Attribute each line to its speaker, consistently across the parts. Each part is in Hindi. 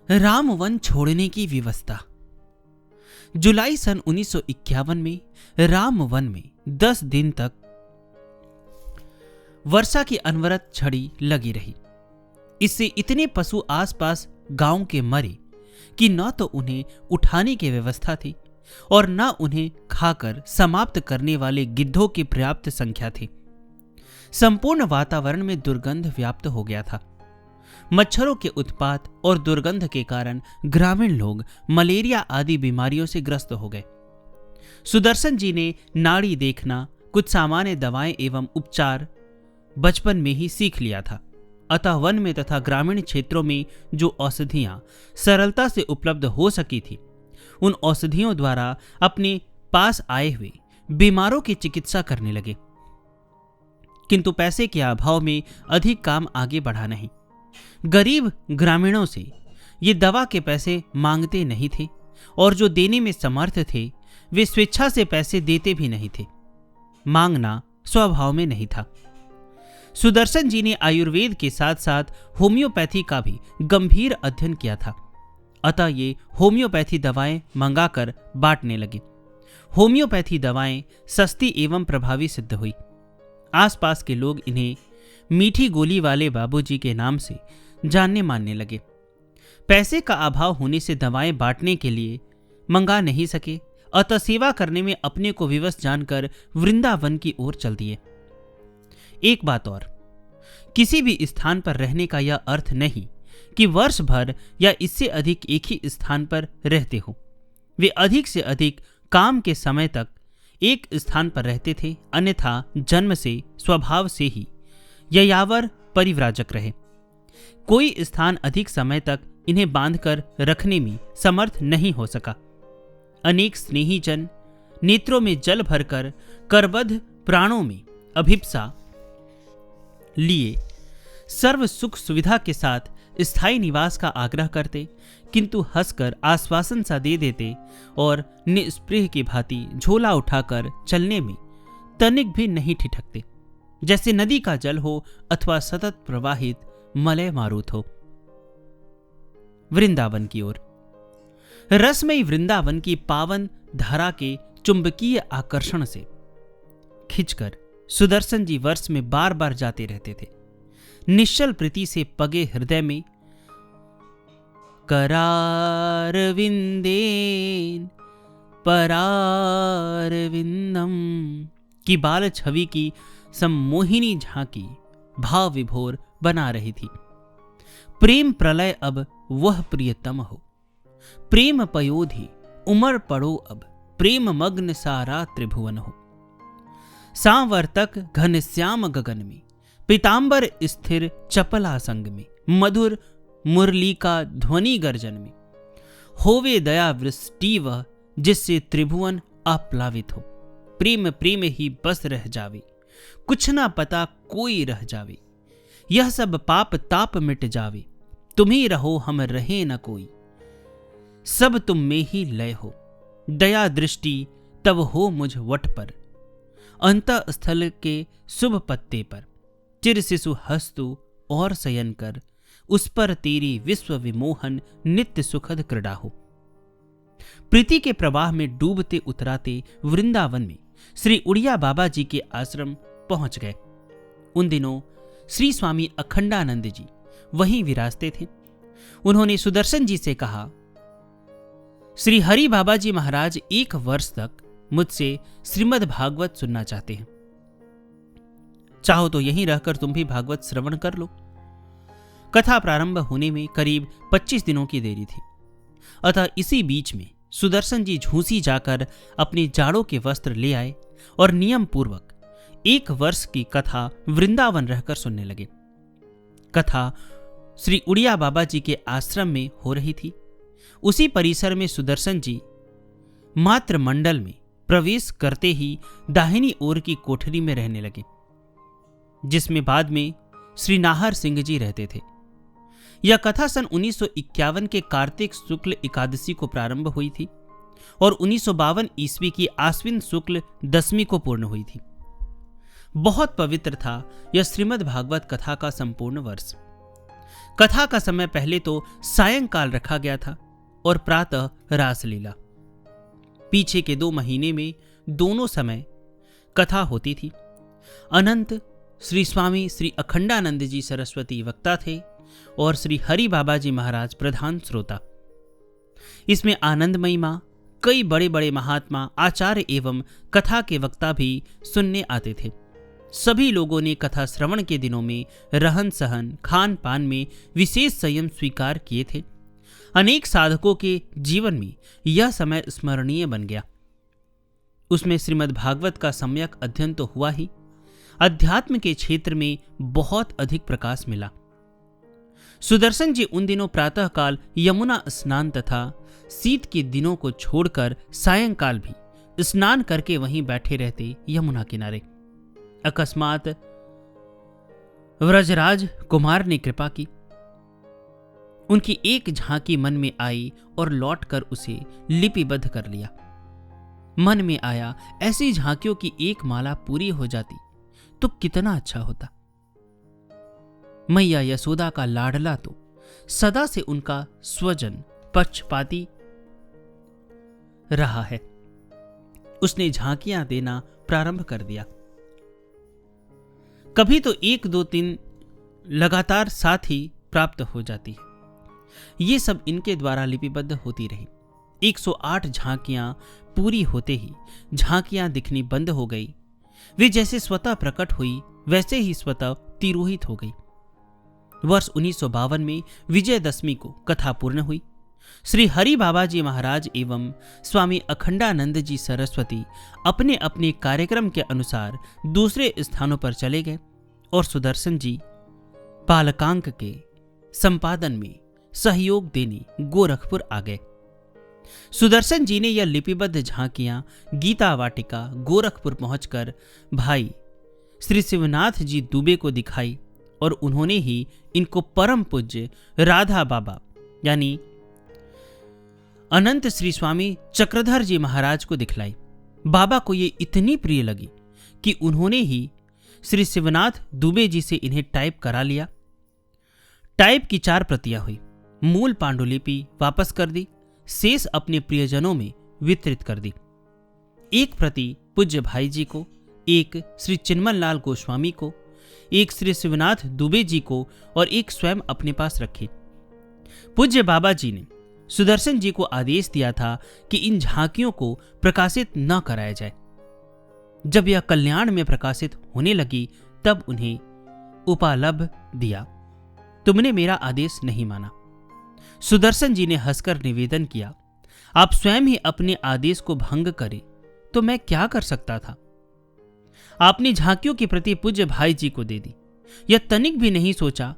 Speaker 1: रामवन छोड़ने की व्यवस्था। जुलाई सन 1951 में रामवन में 10 दिन तक वर्षा की अनवरत झड़ी लगी रही। इससे इतने पशु आसपास गांव के मरे कि न तो उन्हें उठाने की व्यवस्था थी और न उन्हें खाकर समाप्त करने वाले गिद्धों की पर्याप्त संख्या थी। संपूर्ण वातावरण में दुर्गंध व्याप्त हो गया था। मच्छरों के उत्पात और दुर्गंध के कारण ग्रामीण लोग मलेरिया आदि बीमारियों से ग्रस्त हो गए। सुदर्शन जी ने नाड़ी देखना, कुछ सामान्य दवाएं एवं उपचार बचपन में ही सीख लिया था। अतः वन में तथा ग्रामीण क्षेत्रों में जो औषधियां सरलता से उपलब्ध हो सकी थी, उन औषधियों द्वारा अपने पास आए हुए बीमारों की चिकित्सा करने लगे। किंतु पैसे के अभाव में अधिक काम आगे बढ़ा नहीं। गरीब ग्रामीणों से ये दवा के पैसे मांगते नहीं थे और जो देने में समर्थ थे वे स्वेच्छा से पैसे देते भी नहीं थे। मांगना स्वभाव में नहीं था। सुदर्शन जी ने आयुर्वेद के साथ साथ होम्योपैथी का भी गंभीर अध्ययन किया था। अतः ये होम्योपैथी दवाएं मंगाकर बांटने लगे। होम्योपैथी दवाएं सस्ती एवं प्रभावी सिद्ध हुई। आसपास के लोग इन्हें मीठी गोली वाले बाबूजी के नाम से जानने मानने लगे। पैसे का अभाव होने से दवाएं बांटने के लिए मंगा नहीं सके, अतः सेवा करने में अपने को विवश जानकर वृंदावन की ओर चल दिए। एक बात और, किसी भी स्थान पर रहने का यह अर्थ नहीं कि वर्ष भर या इससे अधिक एक ही स्थान पर रहते हो। वे अधिक से अधिक काम के समय तक एक स्थान पर रहते थे, अन्यथा जन्म से स्वभाव से ही यायावर परिव्राजक रहे। कोई स्थान अधिक समय तक इन्हें बांधकर रखने में समर्थ नहीं हो सका। अनेक स्नेही जन नेत्रों में जल भरकर करबद्ध प्राणों में अभिप्सा लिए सर्व सुख सुविधा के साथ स्थायी निवास का आग्रह करते, किंतु हंसकर आश्वासन सा दे देते और निस्पृह की भांति झोला उठाकर चलने में तनिक भी नहीं ठिठकते, जैसे नदी का जल हो अथवा सतत प्रवाहित मलय मारुत हो। वृंदावन की ओर। रसमयी वृंदावन की पावन धारा के चुंबकीय आकर्षण से खिंचकर सुदर्शन जी वर्ष में बार बार जाते रहते थे। निश्चल प्रीति से पगे हृदय में करार विंदेन परार विंदम की बाल छवि की सम्मोहिनी झांकी भाव विभोर बना रही थी। प्रेम प्रलय अब वह प्रियतम हो, प्रेम पयोधि उमर पड़ो अब, प्रेम मग्न सारा त्रिभुवन हो। सांवर्तक घनश्याम गगन में, पीतांबर स्थिर चपला संग में, मधुर मुरली का ध्वनि गर्जन में, होवे दया वृष्टि वह जिससे त्रिभुवन आप्लावित हो। प्रेम प्रेम ही बस रह जावे, कुछ ना पता कोई रह जावे। यह सब पाप ताप मिट जावे, तुम ही रहो हम रहे न कोई। सब तुम में ही लय हो, दया दृष्टि तब हो मुझ वट पर। अंतःस्थल के शुभ पत्ते पर चिर शिशु हस्तु और शयन कर, उस पर तेरी विश्व विमोहन नित्य सुखद क्रीड़ा हो। प्रीति के प्रवाह में डूबते उतराते वृंदावन में श्री उड़िया बाबा जी के आश्रम पहुंच गए। उन दिनों श्री स्वामी अखंडानंद जी वहीं विराजते थे। उन्होंने सुदर्शन जी से कहा, श्री हरि बाबा जी महाराज 1 वर्ष तक मुझसे श्रीमद् भागवत सुनना चाहते हैं। चाहो तो यहीं रहकर तुम भी भागवत श्रवण कर लो। कथा प्रारंभ होने में करीब 25 दिनों की देरी थी। अतः इसी बीच में सुदर्शन जी झूसी जाकर अपने जाड़ों के वस्त्र ले आए और नियम पूर्वक 1 वर्ष की कथा वृंदावन रहकर सुनने लगे। कथा श्री उड़िया बाबा जी के आश्रम में हो रही थी। उसी परिसर में सुदर्शन जी मात्र मंडल में प्रवेश करते ही दाहिनी ओर की कोठरी में रहने लगे, जिसमें बाद में श्री नाहर सिंह जी रहते थे। यह कथा सन 1951 के कार्तिक शुक्ल एकादशी को प्रारंभ हुई थी और 1952 ईस्वी की आश्विन शुक्ल दशमी को पूर्ण हुई थी। बहुत पवित्र था यह श्रीमद् भागवत कथा का संपूर्ण वर्ष। कथा का समय पहले तो सायंकाल रखा गया था और प्रातः रासलीला। पीछे के 2 महीने में दोनों समय कथा होती थी। अनंत श्री स्वामी श्री अखंडानंद जी सरस्वती वक्ता थे और श्री हरि बाबा जी महाराज प्रधान श्रोता। इसमें आनंदमयी मां, कई बड़े बड़े महात्मा, आचार्य एवं कथा के वक्ता भी सुनने आते थे। सभी लोगों ने कथा श्रवण के दिनों में रहन सहन, खान पान में विशेष संयम स्वीकार किए थे। अनेक साधकों के जीवन में यह समय स्मरणीय बन गया। उसमें श्रीमद् भागवत का सम्यक अध्ययन तो हुआ ही, अध्यात्म के क्षेत्र में बहुत अधिक प्रकाश मिला। सुदर्शन जी उन दिनों प्रातःकाल यमुना स्नान तथा शीत के दिनों को छोड़कर सायंकाल भी स्नान करके वहीं बैठे रहते यमुना किनारे। अकस्मात व्रजराज कुमार ने कृपा की। उनकी एक झांकी मन में आई और लौटकर उसे लिपिबद्ध कर लिया। मन में आया, ऐसी झांकियों की एक माला पूरी हो जाती तो कितना अच्छा होता। मैया यशोदा का लाडला तो सदा से उनका स्वजन पक्षपाती रहा है। उसने झांकियां देना प्रारंभ कर दिया। कभी तो 1, 2, 3 लगातार साथ ही प्राप्त हो जाती है। ये सब इनके द्वारा लिपिबद्ध होती रही। 108 झांकियां पूरी होते ही झांकियां दिखनी बंद हो गई। वे जैसे स्वतः प्रकट हुई वैसे ही स्वतः तिरोहित हो गई। वर्ष 1952 में विजयदशमी को कथा पूर्ण हुई। श्री हरि बाबा जी महाराज एवं स्वामी अखंडानंद जी सरस्वती अपने अपने कार्यक्रम के अनुसार दूसरे स्थानों पर चले गए और सुदर्शन जी पालकांक के संपादन में सहयोग देने गोरखपुर आ गए। सुदर्शन जी ने यह लिपिबद्ध झांकियां गीता वाटिका गोरखपुर पहुंचकर भाई श्री शिवनाथ जी दुबे को दिखाई और उन्होंने ही इनको परम पूज्य राधा बाबा यानी अनंत श्री स्वामी चक्रधर जी महाराज को दिखलाई। बाबा को ये इतनी प्रिय लगी कि उन्होंने ही श्री शिवनाथ दुबे जी से इन्हें टाइप करा लिया। टाइप की 4 प्रतियां हुई। मूल पांडुलिपि वापस कर दी, शेष अपने प्रियजनों में वितरित कर दी। एक प्रति पूज्य भाई जी को, एक श्री चिन्मन लाल गोस्वामी को, एक श्री शिवनाथ दुबे जी को और एक स्वयं अपने पास रखी। पूज्य बाबा जी ने सुदर्शन जी को आदेश दिया था कि इन झांकियों को प्रकाशित न कराया जाए। जब यह कल्याण में प्रकाशित होने लगी तब उन्हें उपालभ दिया। तुमने मेरा आदेश नहीं माना। सुदर्शन जी ने हंसकर निवेदन किया, आप स्वयं ही अपने आदेश को भंग करें तो मैं क्या कर सकता था। आपने झांकियों की प्रति पूज्य भाई जी को दे दी। यह तनिक भी नहीं सोचा,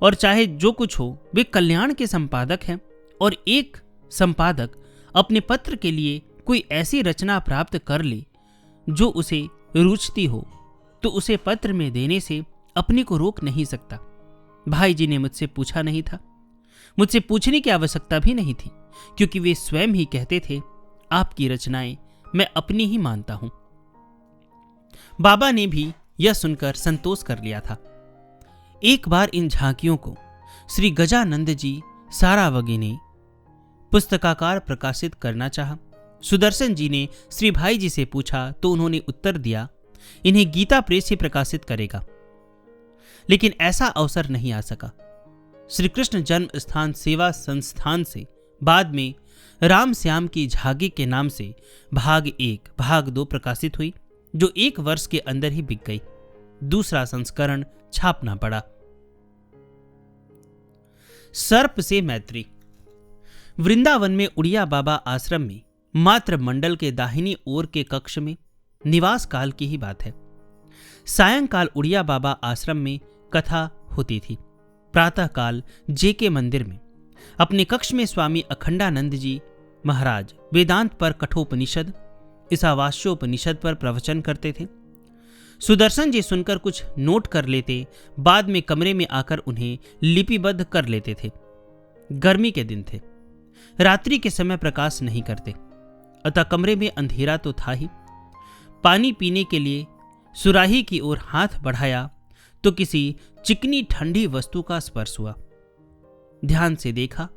Speaker 1: और चाहे जो कुछ हो वे कल्याण के संपादक हैं और एक संपादक अपने पत्र के लिए कोई ऐसी रचना प्राप्त कर ले जो उसे रुचती हो तो उसे पत्र में देने से अपने को रोक नहीं सकता। भाई जी ने मुझसे पूछा नहीं था, मुझसे पूछने की आवश्यकता भी नहीं थी, क्योंकि वे स्वयं ही कहते थे आपकी रचनाएं मैं अपनी ही मानता हूं। बाबा ने भी यह सुनकर संतोष कर लिया था। एक बार इन झांकियों को श्री गजानंद जी सारावगी ने पुस्तकाकार प्रकाशित करना चाहा। सुदर्शन जी ने श्री भाई जी से पूछा तो उन्होंने उत्तर दिया, इन्हें गीता प्रेस ही प्रकाशित करेगा। लेकिन ऐसा अवसर नहीं आ सका। श्री कृष्ण जन्म स्थान सेवा संस्थान से बाद में राम श्याम की झागी के नाम से भाग 1 भाग 2 प्रकाशित हुई, जो 1 वर्ष के अंदर ही बिक गई। दूसरा संस्करण छापना पड़ा। सर्प से मैत्री। वृंदावन में उड़िया बाबा आश्रम में मात्र मंडल के दाहिनी ओर के कक्ष में निवास काल की ही बात है। सायंकाल उड़िया बाबा आश्रम में कथा होती थी। प्रातःकाल जेके मंदिर में अपने कक्ष में स्वामी अखंडानंद जी महाराज वेदांत पर कठोपनिषद, ईशावास्योपनिषद पर प्रवचन करते थे। सुदर्शन जी सुनकर कुछ नोट कर लेते, बाद में कमरे में आकर उन्हें लिपिबद्ध कर लेते थे। गर्मी के दिन थे, रात्रि के समय प्रकाश नहीं करते, अतः कमरे में अंधेरा तो था ही। पानी पीने के लिए सुराही की ओर हाथ बढ़ाया तो किसी चिकनी ठंडी वस्तु का स्पर्श हुआ। ध्यान से देखा।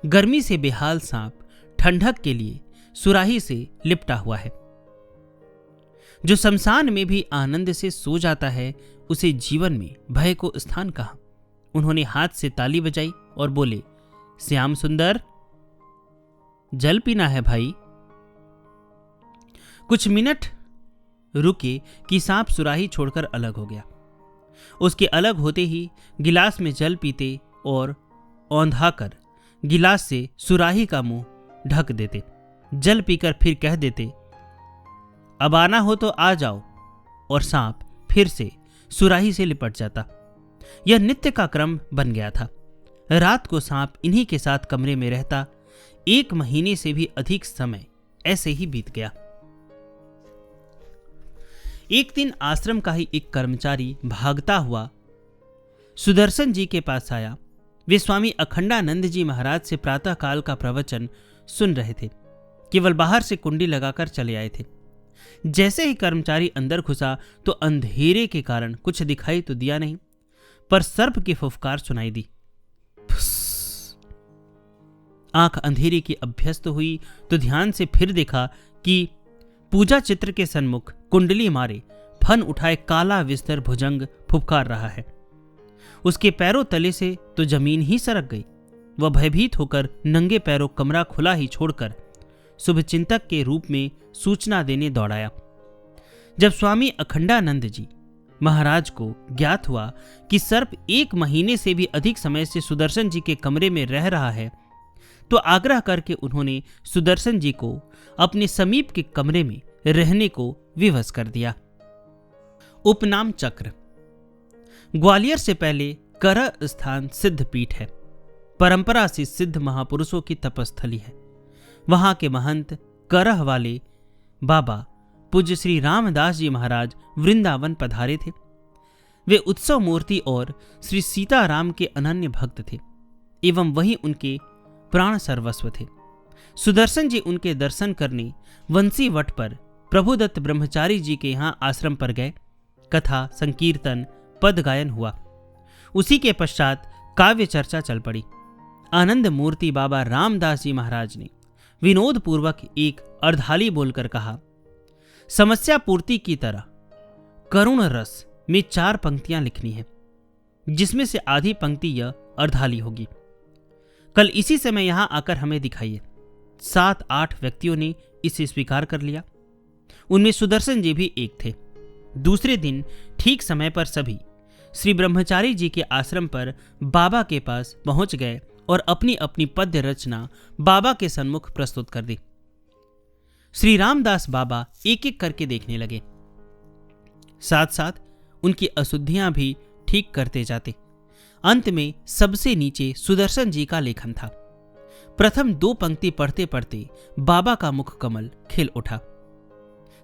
Speaker 1: गर्मी से बेहाल सांप ठंडक के लिए सुराही से लिपटा हुआ है। जो शमशान में भी आनंद से सो जाता है, उसे जीवन में भय को स्थान कहा। उन्होंने हाथ से ताली बजाई और बोले, श्याम सुंदर, जल पीना है भाई। कुछ मिनट रुके कि सांप सुराही छोड़कर अलग हो गया। उसके अलग होते ही गिलास में जल पीते और औंधाकर गिलास से सुराही का मुंह ढक देते। जल पीकर फिर कह देते, अब आना हो तो आ जाओ, और सांप फिर से सुराही से लिपट जाता। यह नित्य का क्रम बन गया था। रात को सांप इन्हीं के साथ कमरे में रहता। 1 महीने से भी अधिक समय ऐसे ही बीत गया। एक दिन आश्रम का ही एक कर्मचारी भागता हुआ सुदर्शन जी के पास आया। वे स्वामी अखंडानंद जी महाराज से प्रातःकाल का प्रवचन सुन रहे थे। केवल बाहर से कुंडी लगाकर चले आए थे। जैसे ही कर्मचारी अंदर घुसा तो अंधेरे के कारण कुछ दिखाई तो दिया नहीं, पर सर्प की फुफकार सुनाई दी। आंख अंधेरे की अभ्यस्त हुई तो ध्यान से फिर देखा कि पूजा चित्र के सन्मुख कुंडली मारे फन उठाए काला विस्तर भुजंग फुफकार रहा है। उसके पैरों तले से तो जमीन ही सरक गई। वह भयभीत होकर नंगे पैरों कमरा खुला ही छोड़कर शुभचिंतक के रूप में सूचना देने दौड़ाया। जब स्वामी अखंडानंद जी महाराज को ज्ञात हुआ कि सर्प 1 महीने से भी अधिक समय से सुदर्शन जी के कमरे में रह रहा है, तो आग्रह करके उन्होंने सुदर्शन जी को अपने समीप के कमरे में रहने को विवश कर दिया। उपनाम चक्र। ग्वालियर से पहले करह स्थान सिद्ध पीठ है। परंपरा से सिद्ध महापुरुषों की तपस्थली है। वहां के महंत करह वाले बाबा पूज्य श्री रामदास जी महाराज वृंदावन पधारे थे। वे उत्सव मूर्ति और श्री सीताराम के अनन्य भक्त थे एवं वहीं उनके प्राण सर्वस्व थे। सुदर्शन जी उनके दर्शन करने वंशी वट पर प्रभुदत्त ब्रह्मचारी जी के यहाँ आश्रम पर गए। कथा, संकीर्तन, पद गायन हुआ। उसी के पश्चात काव्य चर्चा चल पड़ी। आनंद मूर्ति बाबा रामदास जी महाराज ने विनोद पूर्वक एक अर्धाली बोलकर कहा, समस्या पूर्ति की तरह करुण रस में 4 पंक्तियां लिखनी है, जिसमें से आधी पंक्ति यह अर्धाली होगी। कल इसी समय यहां आकर हमें दिखाइए। 7-8 व्यक्तियों ने इसे स्वीकार कर लिया। उनमें सुदर्शन जी भी एक थे। दूसरे दिन ठीक समय पर सभी श्री ब्रह्मचारी जी के आश्रम पर बाबा के पास पहुंच गए और अपनी अपनी पद्य रचना बाबा के सन्मुख प्रस्तुत कर दी। श्री रामदास बाबा एक एक करके देखने लगे, साथ साथ उनकी अशुद्धियां भी ठीक करते जाते। अंत में सबसे नीचे सुदर्शन जी का लेखन था। प्रथम 2 पंक्ति पढ़ते पढ़ते बाबा का मुख कमल खिल उठा।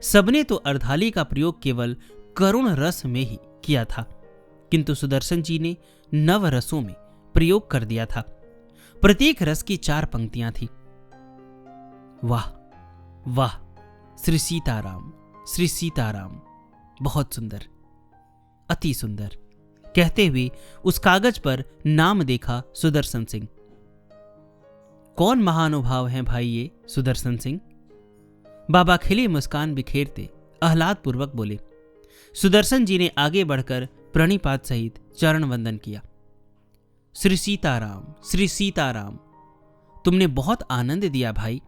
Speaker 1: सबने तो अर्धाली का प्रयोग केवल करुण रस में ही किया था, किंतु सुदर्शन जी ने नव रसों में प्रयोग कर दिया था। प्रत्येक रस की 4 पंक्तियां थी। वाह वाह, श्री सीताराम, श्री सीताराम, बहुत सुंदर, अति सुंदर, कहते हुए उस कागज पर नाम देखा सुदर्शन सिंह। कौन महानुभाव हैं भाई ये सुदर्शन सिंह? बाबा खिली मुस्कान बिखेरते आह्लाद पूर्वक बोले। सुदर्शन जी ने आगे बढ़कर प्रणिपात सहित चरण वंदन किया। श्री सीताराम, श्री सीताराम, तुमने बहुत आनंद दिया भाई,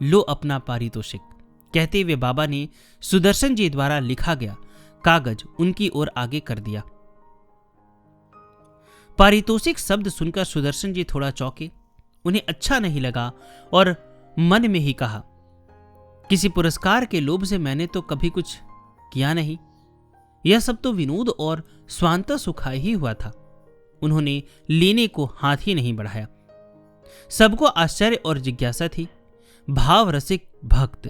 Speaker 1: लो अपना पारितोषिक, कहते हुए बाबा ने सुदर्शन जी द्वारा लिखा गया कागज उनकी ओर आगे कर दिया। पारितोषिक शब्द सुनकर सुदर्शन जी थोड़ा चौंके। उन्हें अच्छा नहीं लगा और मन में ही कहा, किसी पुरस्कार के लोभ से मैंने तो कभी कुछ किया नहीं, यह सब तो विनोद और स्वांत सुखाय ही हुआ था। उन्होंने लेने को हाथ ही नहीं बढ़ाया। सबको आश्चर्य और जिज्ञासा थी। भाव रसिक भक्त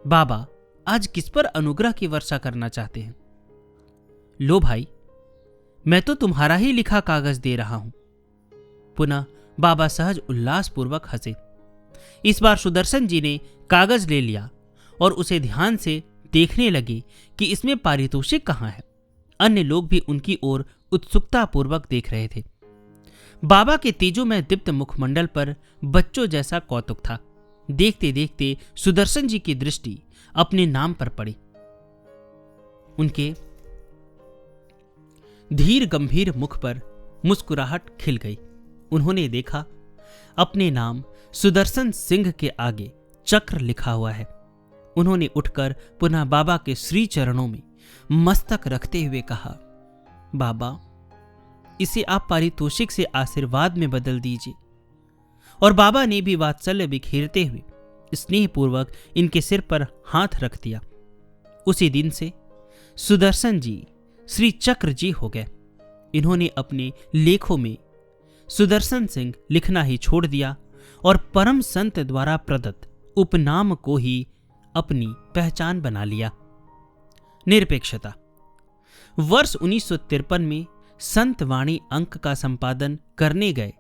Speaker 1: बाबा आज किस पर अनुग्रह की वर्षा करना चाहते हैं? लो भाई, मैं तो तुम्हारा ही लिखा कागज दे रहा हूं। पुनः बाबा सहज उल्लासपूर्वक हंसे। इस बार सुदर्शन जी ने कागज ले लिया और उसे ध्यान से देखने लगे कि इसमें पारितोषिक कहाँ है। अन्य लोग भी उनकी ओर उत्सुकता पूर्वक देख रहे थे। बाबा के तेजोमय दीप्त मुखमंडल पर बच्चों जैसा कौतुक था। देखते देखते सुदर्शन जी की दृष्टि अपने नाम पर पड़ी। उनके धीर गंभीर मुख पर मुस्कुराहट खिल गई। उन्होंने देखा अपने नाम सुदर्शन सिंह के आगे चक्र लिखा हुआ है। उन्होंने उठकर पुनः बाबा के श्री चरणों में मस्तक रखते हुए कहा, बाबा, इसे आप पारितोषिक से आशीर्वाद में बदल दीजिए। और बाबा ने भी वात्सल्य बिखेरते हुए स्नेहपूर्वक इनके सिर पर हाथ रख दिया। उसी दिन से सुदर्शन जी श्री चक्र जी हो गए। इन्होंने अपने लेखों में सुदर्शन सिंह लिखना ही छोड़ दिया और परम संत द्वारा प्रदत्त उपनाम को ही अपनी पहचान बना लिया। निरपेक्षता। वर्ष 1953 में संत वाणी अंक का संपादन करने गए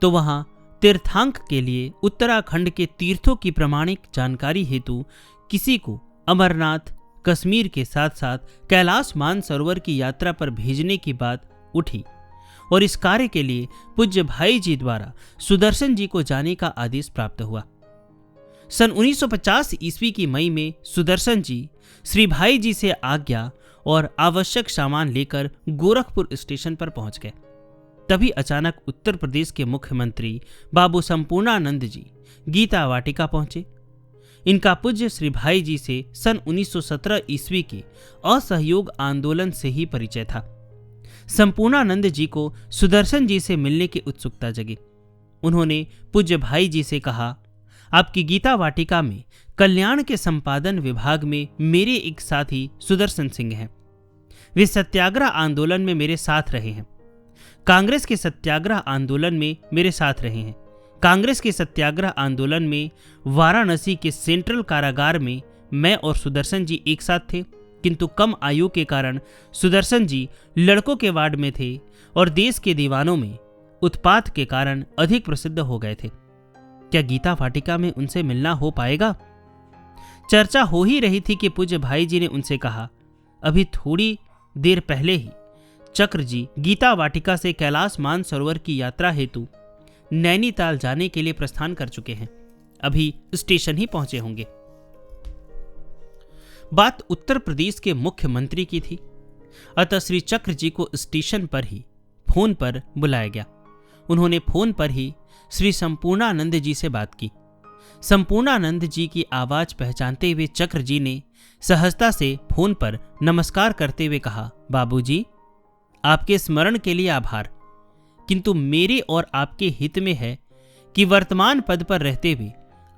Speaker 1: तो वहां तीर्थांक के लिए उत्तराखंड के तीर्थों की प्रमाणिक जानकारी हेतु किसी को अमरनाथ, कश्मीर के साथ साथ कैलाश मानसरोवर की यात्रा पर भेजने की बात उठी और इस कार्य के लिए पूज्य भाई जी द्वारा सुदर्शन जी को जाने का आदेश प्राप्त हुआ। सन 1950 ईस्वी की मई में सुदर्शन जी श्री भाई जी से आज्ञा और आवश्यक सामान लेकर गोरखपुर स्टेशन पर पहुंच गए। तभी अचानक उत्तर प्रदेश के मुख्यमंत्री बाबू संपूर्णानंद जी गीता वाटिका पहुंचे। इनका पूज्य श्री भाई जी से सन 1917 ईस्वी के असहयोग आंदोलन से ही परिचय था। संपूर्णानंद जी को सुदर्शन जी से मिलने की उत्सुकता जगी। उन्होंने पूज्य भाई जी से कहा, आपकी गीता वाटिका में कल्याण के संपादन विभाग में मेरे एक साथी सुदर्शन सिंह हैं। वे सत्याग्रह आंदोलन में मेरे साथ रहे हैं। कांग्रेस के सत्याग्रह आंदोलन में मेरे साथ रहे हैं। कांग्रेस के सत्याग्रह आंदोलन में वाराणसी के सेंट्रल कारागार में मैं और सुदर्शन जी एक साथ थे, किंतु कम आयु के कारण सुदर्शन जी लड़कों के वार्ड में थे और देश के दीवानों में उत्पात के कारण अधिक प्रसिद्ध हो गए थे। क्या गीता वाटिका में उनसे मिलना हो पाएगा? चर्चा हो ही रही थी कि पूज्य भाई जी ने उनसे कहा, अभी थोड़ी देर पहले ही चक्र जी गीता वाटिका से कैलाश मानसरोवर की यात्रा हेतु नैनीताल जाने के लिए प्रस्थान कर चुके हैं। अभी स्टेशन ही पहुंचे होंगे। बात उत्तर प्रदेश के मुख्यमंत्री की थी, अतः श्री चक्र जी को स्टेशन पर ही फोन पर बुलाया गया। उन्होंने फोन पर ही श्री संपूर्णानंद जी से बात की। संपूर्णानंद जी की आवाज पहचानते हुए चक्र जी ने सहजता से फोन पर नमस्कार करते हुए कहा, बाबूजी, आपके स्मरण के लिए आभार, किंतु मेरे और आपके हित में है कि वर्तमान पद पर रहते हुए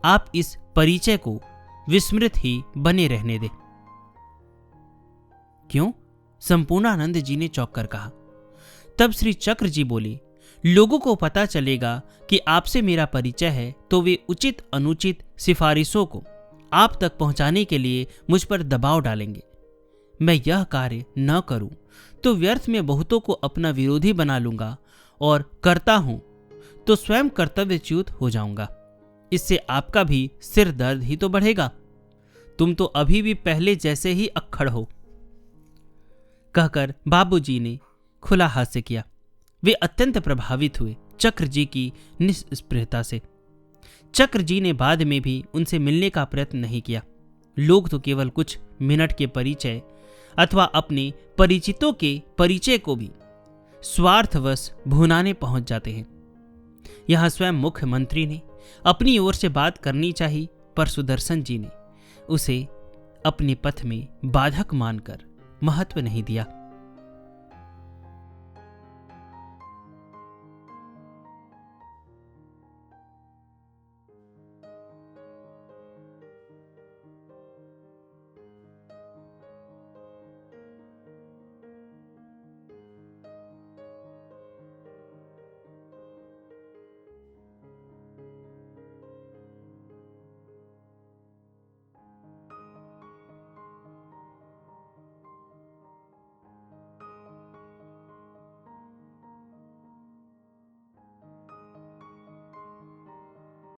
Speaker 1: आप इस परिचय को विस्मृत ही बने रहने दें। क्यों? संपूर्णानंद जी ने चौंक कर कहा। तब श्री चक्र जी बोले, लोगों को पता चलेगा कि आपसे मेरा परिचय है तो वे उचित अनुचित सिफारिशों को आप तक पहुंचाने के लिए मुझ पर दबाव डालेंगे। मैं यह कार्य न करूं तो व्यर्थ में बहुतों को अपना विरोधी बना लूंगा और करता हूं तो स्वयं कर्तव्यच्युत हो जाऊंगा। इससे आपका भी सिर दर्द ही तो बढ़ेगा। तुम तो अभी भी पहले जैसे ही अक्खड़ हो। कहकर बाबूजी ने खुला हास्य किया। वे अत्यंत प्रभावित हुए चक्र जी की निस्पृहता से। चक्र जी ने बाद में भी उनसे मिलने का प्रयत्न नहीं किया। लोग तो केवल कुछ मिनट के परिचय अथवा अपने परिचितों के परिचय को भी स्वार्थवश भुनाने पहुंच जाते हैं। यहां स्वयं मुख्यमंत्री ने अपनी ओर से बात करनी चाहिए, पर सुदर्शन जी ने उसे अपने पथ में बाधक मानकर महत्व नहीं दिया।